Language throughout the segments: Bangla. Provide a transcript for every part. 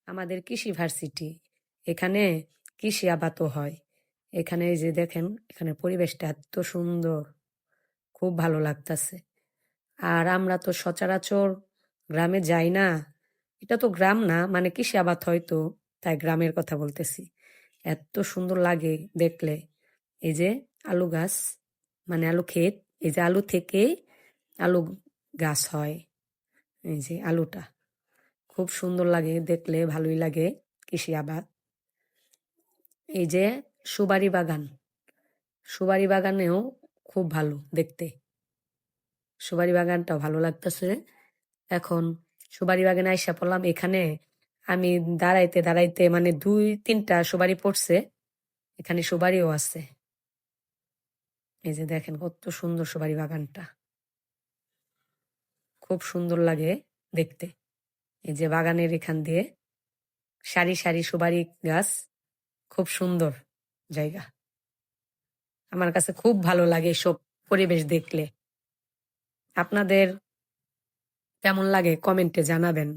আমাদের কৃষি ভার্সিটি। এখানে কৃষি আবাদও হয়। এখানে এই যে দেখেন, এখানে পরিবেশটা এত সুন্দর, খুব ভালো লাগতাছে। আর আমরা তো সচরাচর গ্রামে যাই না। এটা তো গ্রাম না, মানে কৃষি আবাদ হয়তো, তাই গ্রামের কথা বলতেছি। এত সুন্দর লাগে দেখলে। এই যে আলু গাছ, মানে আলু ক্ষেত, এই যে আলু থেকে আলু গাছ হয়। এই যে আলুটা খুব সুন্দর লাগে দেখলে, ভালোই লাগে কৃষি আবাদ। এই যে সুপারি বাগান, সুপারি বাগানেও খুব ভালো দেখতে। সুপারি বাগানটাও ভালো লাগতেছে। এখন সুপারি বাগানে আইসা পড়লাম। এখানে আমি দাঁড়াইতে দাঁড়াইতে মানে 2-3টা সুপারি পড়ছে। এখানে সুপারিও আছে। এই যে দেখেন কত সুন্দর সুপারি বাগানটা, খুব সুন্দর লাগে দেখতে। এই যে বাগানের এখান দিয়ে সারি সারি সুপারি গাছ, খুব সুন্দর জায়গা। আমার কাছে খুব ভালো লাগে এসব পরিবেশ দেখলে। আপনাদের কেমন লাগে কমেন্টে জানাবেন।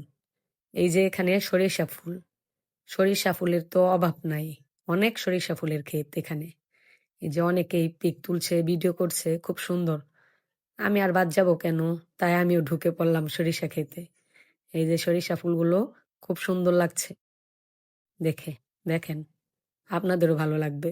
এই যে এখানে সরিষা ফুল, সরিষা ফুলের তো অভাব নাই। অনেক সরিষা ফুলের ক্ষেত এখানে। এই যে অনেকেই পিক তুলছে, ভিডিও করছে, খুব সুন্দর। আমি আর বাদ যাবো কেন, তাই আমিও ঢুকে পড়লাম সরিষা খেতে। এই যে সরিষা ফুলগুলো খুব সুন্দর লাগছে দেখে। দেখেন, আপনাদেরও ভালো লাগবে।